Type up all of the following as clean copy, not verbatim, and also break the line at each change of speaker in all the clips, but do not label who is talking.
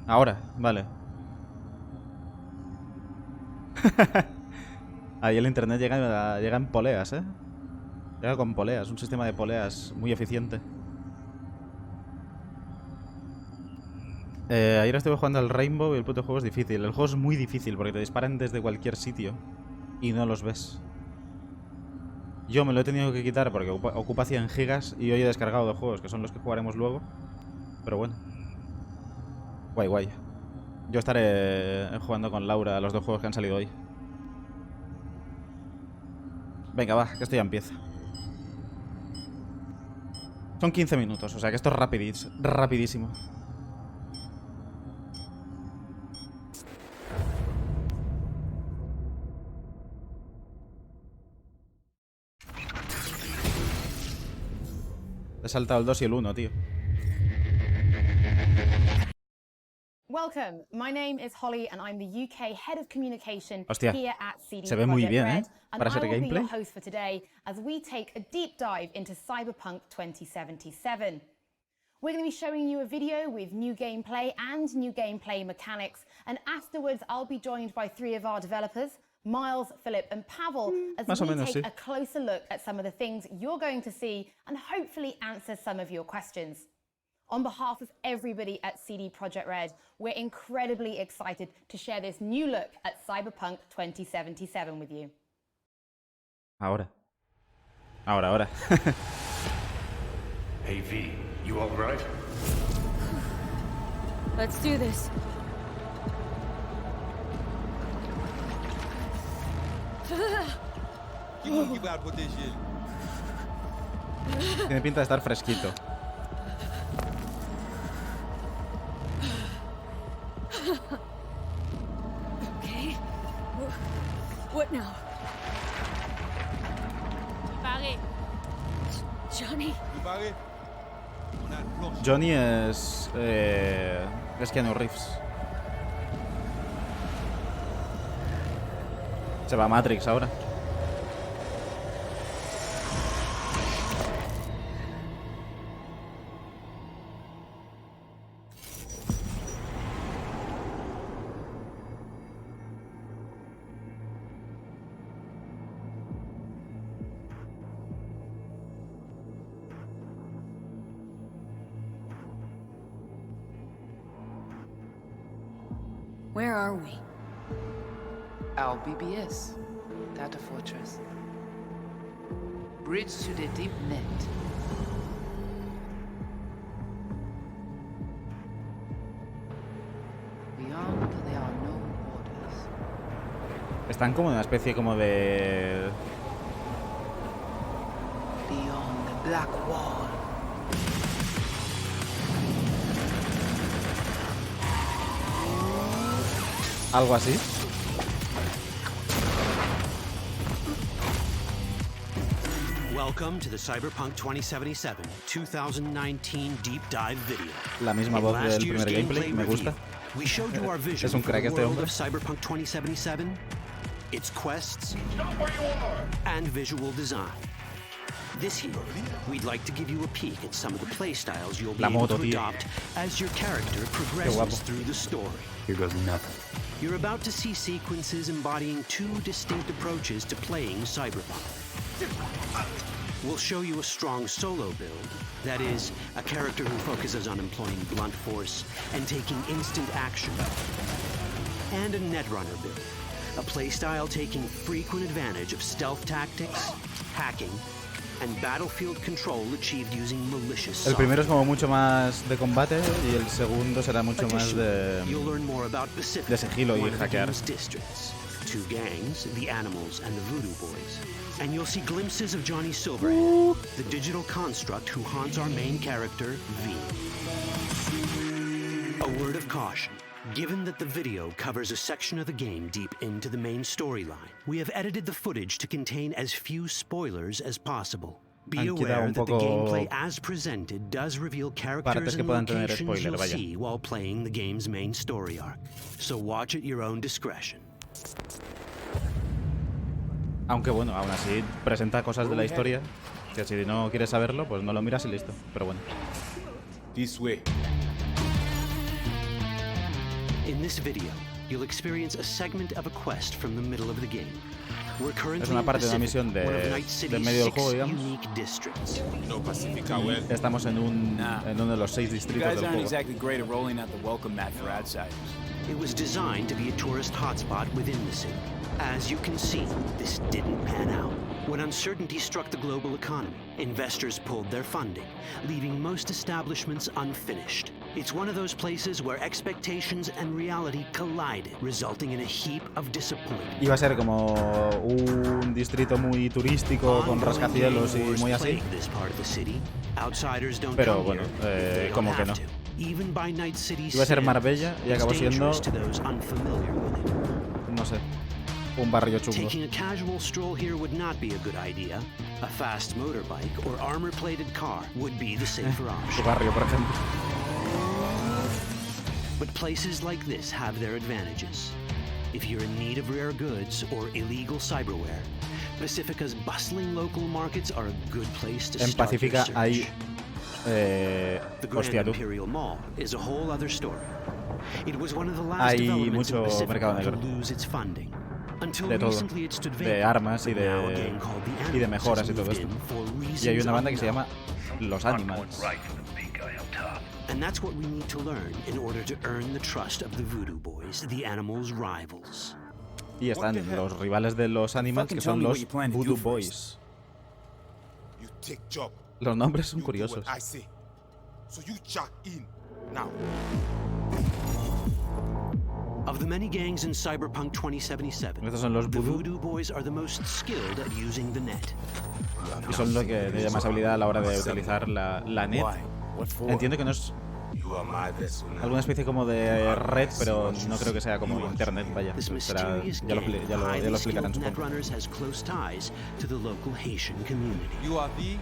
Ahora, vale. Ahí el internet llega en poleas, ¿eh? Llega con poleas, un sistema de poleas muy eficiente. Ayer estuve jugando al Rainbow y el puto juego es difícil. El juego es muy difícil porque te disparan desde cualquier sitio y no los ves. Yo me lo he tenido que quitar porque ocupa 100 gigas y hoy he descargado 2 juegos, que son los que jugaremos luego. Pero bueno. Guay, guay. Yo estaré jugando con Laura a los 2 juegos que han salido hoy. Venga, va, que esto ya empieza. Son 15 minutos, o sea que esto es rapidísimo. He saltado el 2 y el 1, tío.
Welcome. My name is Holly and I'm the UK Head of Communication
Hostia,
here at CD
se ve muy
Projekt
bien,
Red,
¿eh?
and
Para ser
I will be
gameplay.
your host for today as we take a deep dive into Cyberpunk 2077. We're going to be showing you a video with new gameplay and new gameplay mechanics, and afterwards I'll be joined by 3 of our developers, Miles, Philip and Pavel, as
Más o
we
menos,
take
sí.
a closer look at some of the things you're going to see and hopefully answer some of your questions. On behalf of everybody at CD Projekt Red, we're incredibly excited to share this new look at Cyberpunk 2077 with you.
Ahora. Ahora.
Hey V, you alright?
Let's do this.
Tiene pinta de estar fresquito.
Okay. What now?
Barré.
Johnny?
Johnny es Keanu Reeves. Se va a Matrix ahora.
Where are we?
Our BBS, Data Fortress. Bridge to the deep net. Beyond there are no borders.
Están como en una especie como de...
Beyond the black wall.
algo así.
Welcome to the Cyberpunk 2077 2019 deep dive video.
La misma voz del primer gameplay, me gusta.
We showed you our vision
Es un crack
for the
este
world
hombre.
of Cyberpunk 2077, its quests, and visual design. This year, we'd like to give you a peek at some of the playstyles you'll be
La
able
moto,
to
tío.
adopt as your character
guapo.
progresses through the story.
Here goes nothing.
You're about to see sequences embodying two distinct approaches to playing Cyberpunk. We'll show you a strong solo build, that is, a character who focuses on employing blunt force and taking instant action. And a Netrunner build, a playstyle taking frequent advantage of stealth tactics, hacking, and battlefield control achieved using malicious
El
software.
primero es como mucho más de combate y el segundo será mucho más
You'll learn more about Pacific,
de sigilo y
one of the
hackear.
game's districts, two gangs, the Animals and the Voodoo Boys. And you'll see glimpses of Johnny Silverhand, the digital construct who haunts our main character, V. A word of caution. Given that the video covers a section of the game deep into the main storyline, we have edited the footage to contain as few spoilers as possible. Be
Han quitado
aware
un
that the
poco
gameplay as presented does reveal characters
partes que
and
puedan tener
locations
spoiler,
you'll
vaya.
see while playing the game's main story arc. So watch at your own discretion.
Aunque bueno, aún así presenta cosas de la historia que si no quieres saberlo, pues no lo miras y listo. Pero bueno.
This way.
In this video, you'll experience a segment of a quest from the middle of the game. We're currently
Es una parte de una misión
one of Night
del
City's
medio del
6
juego, digamos.
unique districts.
No Pacifica well.
Estamos en uno de los 6
You
distritos
guys
del
aren't
juego.
exactly great at rolling out the welcome mat for outsiders.
It was designed to be a tourist hotspot within the city. As you can see, this didn't pan out. When uncertainty struck the global economy, investors pulled their funding, leaving most establishments unfinished. It's one of those places where expectations and reality collided, resulting in a heap of disappointment.
Iba a ser como un distrito muy turístico con rascacielos y muy así.
This part of the city. Outsiders don't
Pero
come
bueno,
here if they
como
don't
que
have
no.
to. Even by Night City's
Iba a ser
standards,
Marbella y
it's
acabó siendo,
dangerous to those unfamiliar with it.
no sé, un barrio chungo.
Taking a casual stroll here would not be a good idea. A fast motorbike or armor-plated car would be the safer
Su
option.
barrio, por ejemplo.
But places like this have their advantages. If you're in need of rare goods or illegal cyberware, Pacifica's bustling local markets are a good place to
En
start your
Pacífica
search.
hay...
The Grand
hostia, tú.
Imperial Mall is a whole other story. It was one of the last
Hay
developments in
mucho
Pacifica
mercado
to
negro.
lose its funding. Until
De todo.
recently it stood
De
vacant,
armas y
but now a
de,
gang called the
y de
Animals
mejoras
has
y todo
moved
esto.
in for
Y hay
reasons
una banda que se
unknown.
llama Los Animals.
And that's what we need to learn in order to earn the trust of the Voodoo Boys, the Animals' rivals.
Y están los rivales de los Animals, que son los Voodoo Boys.
You take job.
Los nombres son
You do what
curiosos.
I say. So you jack in now.
Of the many gangs in Cyberpunk 2077,
Estos son los
the
Voodoo
Voodoo Boys are the most skilled at using the net.
y son los que tienen más habilidad a la hora de utilizar la net.
Why? What for?
Entiendo que no es
You are my vessel now.
alguna especie como de red, pero no creo que sea como internet, vaya.
This
Será,
mysterious
ya lo,
gang of
ya lo
highly
explicarán,
skilled
supongo.
netrunners has close ties to the local Haitian community.
You are V.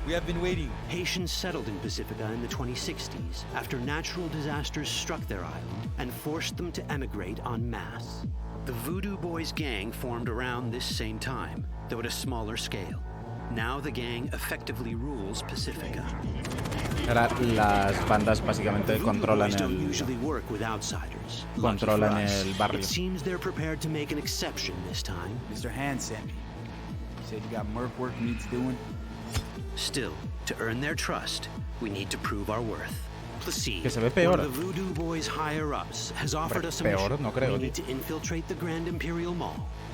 We have been waiting.
Haitians settled in Pacifica in the 2060s after natural disasters struck their island and forced them to emigrate en masse. The Voodoo Boys gang formed around this same time, though at a smaller scale. Now the gang effectively rules Pacifica.
Ahora las bandas básicamente
Voodoo
controlan
Boys don't
el,
usually work with outsiders. Lucky for
controlan
us,
el barrio.
it seems they're prepared to make an exception this time.
Mr. Hand sent me. He said you got merc work needs doing.
Still, to earn their trust, we need to prove our worth. Placide,
Que se ve peor.
one of the Voodoo Boys higher-ups, has offered us a
peor,
mission.
no creo,
We
tío.
need to infiltrate the Grand Imperial Mall.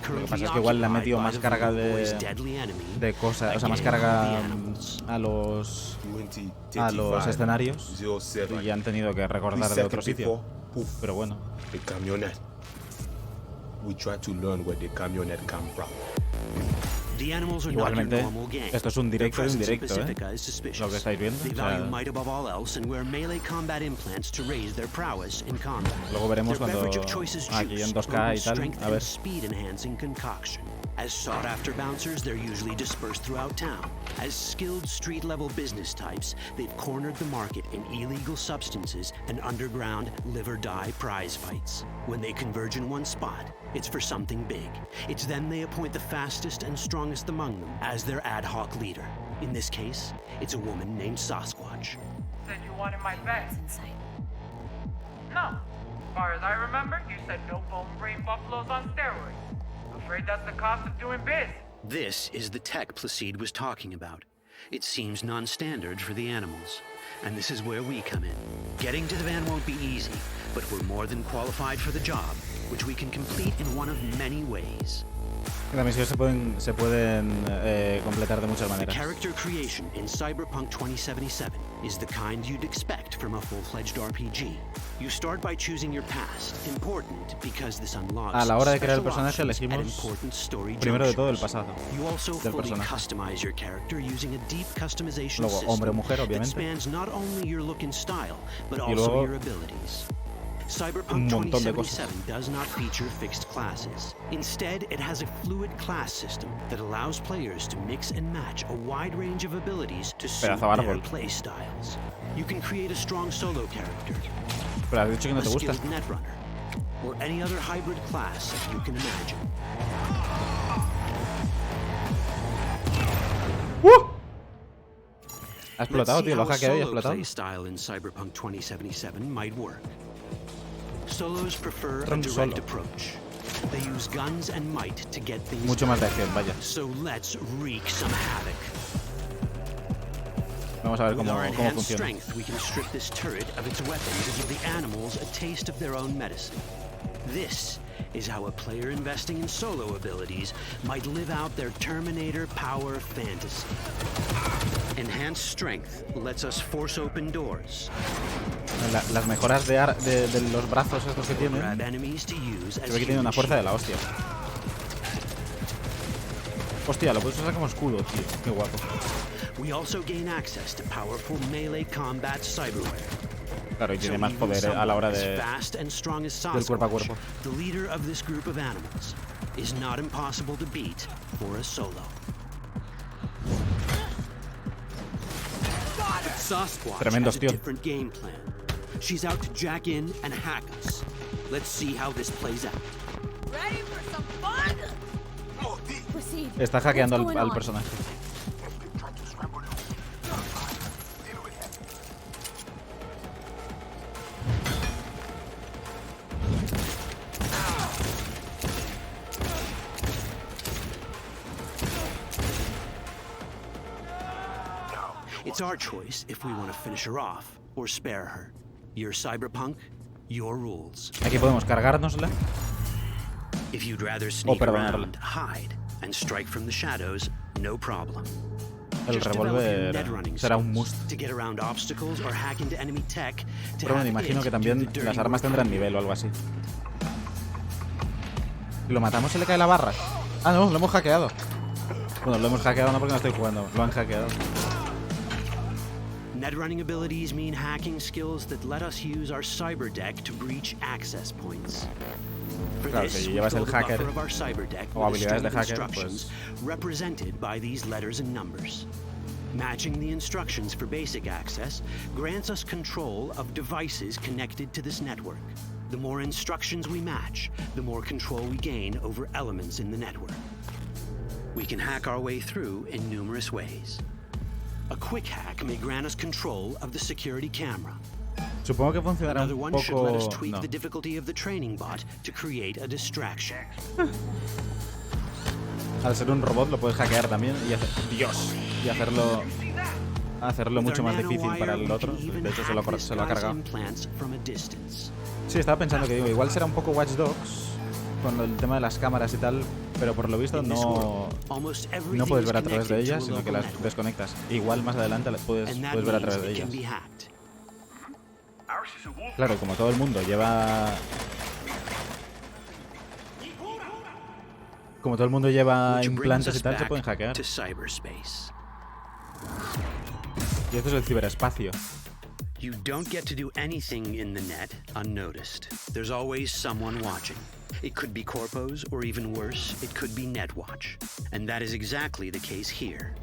Lo que pasa es que igual le han metido más carga de cosas, o sea, más carga a los escenarios y han tenido que recordar de otro sitio. Pero bueno,
The camionette. We try to learn where the camionette come from.
The animals are
igualmente,
not your normal gang.
esto es un directo de un
Their
directo,
presence in Pacifica is suspicious.
lo que estáis viendo.
They
O sea,
value might above all else and wear melee combat implants to raise their prowess in combat.
luego veremos
Their
cuando
beverage of choice is
aquí
juice,
en 2K
local
y tal,
strength
a
and
ver.
speed-enhancing concoction. As sought-after bouncers, they're usually dispersed throughout town. As skilled street-level business types, they've cornered the market in illegal substances and underground live-or-die prize fights. When they converge in one spot, it's for something big. It's then they appoint the fastest and strongest among them as their ad hoc leader. In this case, it's a woman named Sasquatch.
Said you wanted my vet.
Inside.
No. As far as I remember, you said no bone brain buffaloes on steroids. Afraid that's the cost of doing biz.
This is the tech Placide was talking about. It seems non-standard for the animals. And this is where we come in. Getting to the van won't be easy, but we're more than qualified for the job, which we can complete in one of many ways.
Las misiones se pueden completar de muchas
The
maneras.
character creation in Cyberpunk 2077 is the kind you'd expect from a full-fledged RPG. You start by choosing your past, important because this unlocks
A la hora de crear el
special
personaje
options at
elegimos
important story
primero de todo el
junctures.
pasado
You also
del
fully
personaje.
customize your character using a deep customization
Luego,
system
hombre o mujer,
that
obviamente.
spans not only your look and style, but
Y
also
luego,
your abilities.
un
Cyberpunk
montón de
2077 does not feature fixed classes. Instead, it has a fluid class system that allows players to mix and match a wide range of abilities to suit
Pedazo de
their
árbol.
play styles. You can create a strong solo character,
Pero has dicho que no
a
te gusta.
skilled netrunner, or any other hybrid class you can imagine.
Ha explotado,
Let's see
tío, lo
how
ha
a
hackeado y ha
solo
explotado.
play style in Cyberpunk 2077 might work. Solos prefer a
Tron
direct
solo.
approach. They use guns and might to get things
Mucho
done.
más de acción, vaya.
So let's wreak some havoc.
Vamos a ver
With
cómo
our enhanced
funciona.
strength, we can strip this turret of its weapons and give the animals a taste of their own medicine. This is how a player investing in solo abilities might live out their Terminator power fantasy. Enhanced strength lets us force open doors.
Las mejoras de los brazos estos que tienen,
Grab enemies to use
se
as
ve que tiene una
human
fuerza de la
shields.
hostia. Hostia, lo puedes usar como escudo, tío. Qué guapo.
We also gain access to powerful melee combat cyberware.
Claro, y tiene
So
más
even
poder a la hora
someone
de...
as fast and strong as
del cuerpo a
Sasquatch,
cuerpo.
the leader of this group of animals, is not impossible to beat for a solo. But Sasquatch
Tremendos,
has a
tío.
different game plan. She's out to jack in and hack us. Let's see how this plays out.
Ready for some fun? Proceed.
Está hackeando
What's going
al
on?
personaje.
It's our choice if we want to finish her off or spare her. You're Cyberpunk, your rules.
Aquí podemos cargárnosla.
If you'd rather sneak
perdonarla.
around, hide, and strike from the shadows, no problem.
El
Just develop your
revólver
netrunning
será un
skills
must.
to get around obstacles or hack into enemy tech to
Pero bueno,
have
imagino
it
que
do
también
the dirty
las armas
work
tendrán
for you.
nivel o algo así. Si lo matamos se le cae la barra. Ah, no, lo hemos hackeado. Bueno, lo hemos hackeado no porque no estoy jugando. Lo han hackeado.
Netrunning abilities mean hacking skills that let us use our cyber deck to breach access points. For
Claro,
this,
si
we
llevas el
build a
hacker
buffer of our cyber deck
o
with a
habilidades
string
de
of
hacker,
instructions
pues
represented by these letters and numbers. Matching the instructions for basic access grants us control of devices connected to this network. The more instructions we match, the more control we gain over elements in the network. We can hack our way through in numerous ways. A quick hack may grant us control of the security camera.
supongo que funcionará
Another
un
one should let us
poco...
tweak
No.
the difficulty of the training bot to create a distraction.
Al ser un robot lo puedes hackear también y hacer... ¡Dios! Y hacerlo mucho más difícil para el otro. De hecho, se lo ha cargado. Sí, estaba pensando que digo, igual será un poco Watch Dogs con el tema de las cámaras y tal, pero por lo visto no puedes ver a través de ellas, sino que las desconectas. Igual más adelante las puedes ver a través de ellas. Claro, como todo el mundo lleva... Como todo el mundo lleva implantes y tal, se pueden hackear. Y esto es el ciberespacio.
You don't get to do anything in the net unnoticed. There's always someone watching. It could be corpos, or even worse, it could be Netwatch. And that is exactly the case here.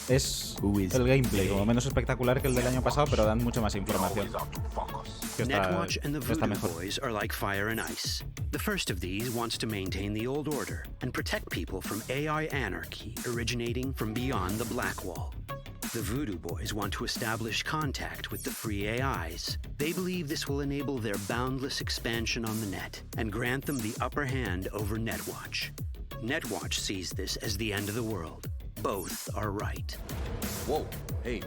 Es el gameplay, como menos espectacular que el del año pasado, pero dan mucho más información. Que
Netwatch and the
está
Voodoo
mejor.
Boys are like fire and ice. The first of these wants to maintain the old order and protect people from AI anarchy originating from beyond the Black Wall. The Voodoo Boys want to establish contact with the free AIs. They believe this will enable their boundless expansion on the net and grant them the upper hand over Netwatch. Netwatch sees this as the end of the world. Both are right.
Whoa, hey.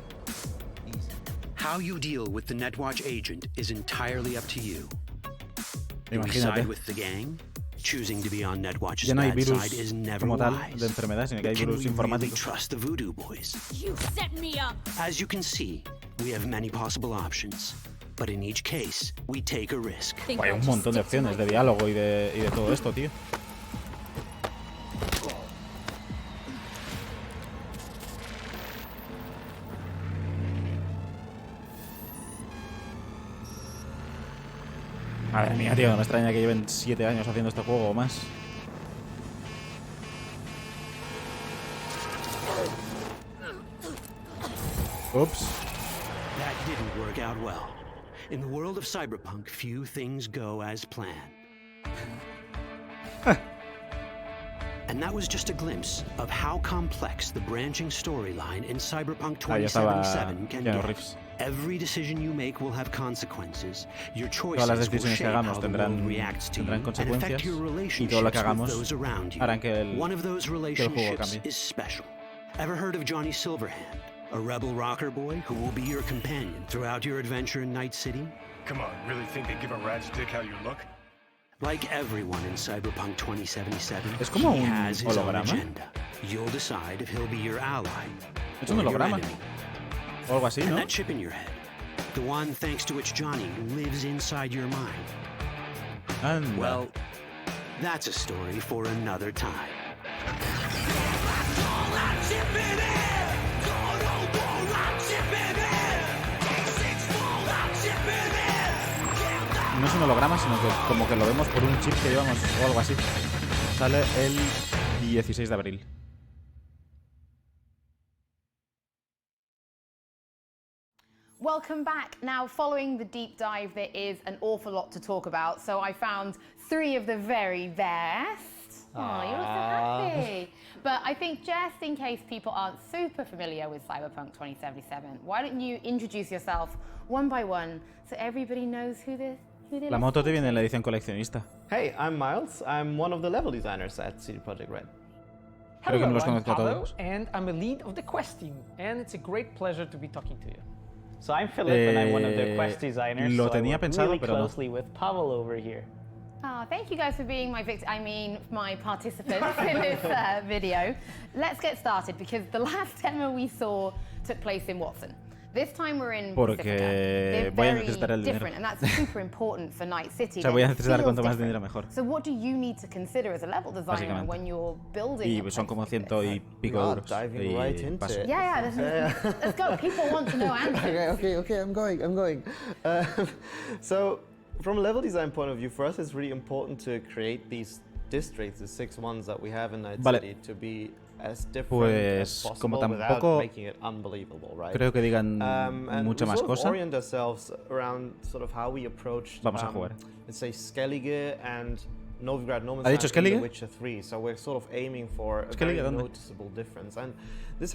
How you deal with the Netwatch agent is entirely up to you. Do we
Imagínate.
side with the gang? Choosing to be on Netwatch's
Ya no hay
bad
virus
side is never
como tal
wise.
de enfermedad, sino que hay
Can
virus
we really
informáticos.
trust the Voodoo Boys?
You set me up.
As you can see, we have many possible options. But in each case, we take a risk.
Think
Hay
I'll
un
just
montón de
stick to
opciones
my
de diálogo y de todo esto, tío. Madre mía, tío, no me extraña que lleven 7 años haciendo este juego o más. Ups.
That didn't work out well. In the world of Cyberpunk, few things go as planned. And that was just a glimpse of how complex the branching storyline in Cyberpunk
Ahí estaba
2077 can
Keanu
get.
Reeves.
Every decision you make will have consequences. Your
Todas las
choices will
decisiones que
shape
hagamos
how the world
tendrán,
reacts to you
tendrán
and
consecuencias
affect your
y todo lo
relationships
que hagamos
with those around you.
harán que el
One of those
juego
relationships
cambie.
is special. Ever heard of Johnny Silverhand, a rebel rocker boy who will be your companion throughout your adventure in Night City?
Come on, really think they give a rat's dick how you look?
Like everyone in Cyberpunk 2077,
Es como
he
un
has his own
holograma.
agenda. You'll decide if he'll be your ally
Es un
or your
holograma.
enemy.
O algo así,
And
¿no?
that chip in your head, the one thanks to which Johnny lives inside your mind.
Anda.
Well, that's a story for another time.
No es un holograma, sino que como que lo vemos por un chip que llevamos o algo así. Sale el 16 de abril.
Welcome back. Now, following the deep dive, there is an awful lot to talk about. So I found 3 of the very best. Oh, you look so happy. But I think just in case people aren't super familiar with Cyberpunk 2077, why don't you introduce yourself one by one so everybody knows who they're
La moto te viene en la edición coleccionista.
Hey, I'm Miles. I'm one of the level designers at CD Projekt Red.
Creo que no los
I'm
conozco a
Pablo,
todos.
and I'm a lead of the Quest team, and it's a great pleasure to be talking to you.
So I'm Philip, and I'm one of the Quest designers.
Lo
so
tenía
I work
pensado,
really
pero no.
closely with Pavel over here.
Oh, thank you guys for being my participants in this video. Let's get started because the last demo we saw took place in Watson. This time we're in Pacifica. They're
Voy a
very
necesitar el dinero.
different, and that's super important for Night City.
O sea, voy a
It
necesitar
feels
cuanto más
different.
dinero mejor.
So what do you need to consider as a level designer
Básicamente.
when you're building?
Y son como 100 y pico euros.
Diving right
Y
into
paso.
it.
Yeah, let's go. People want to know answers.
Okay, I'm going. So, from a level design point of view, for us it's really important to create these districts, the 6 ones that we have in Night
Vale.
City, to be as different
Pues,
as
como
possible without
tampoco
making it unbelievable, right?
creo que digan
And
mucha
we
más
sort of
cosa.
orient ourselves around sort of how we approach,
Vamos a jugar.
let's say, Skellige and Novigrad
¿Ha dicho
Nomad in The
Skellige?
Witcher 3. So we're sort of aiming for a
¿Skellige
very
dónde?
noticeable difference. And this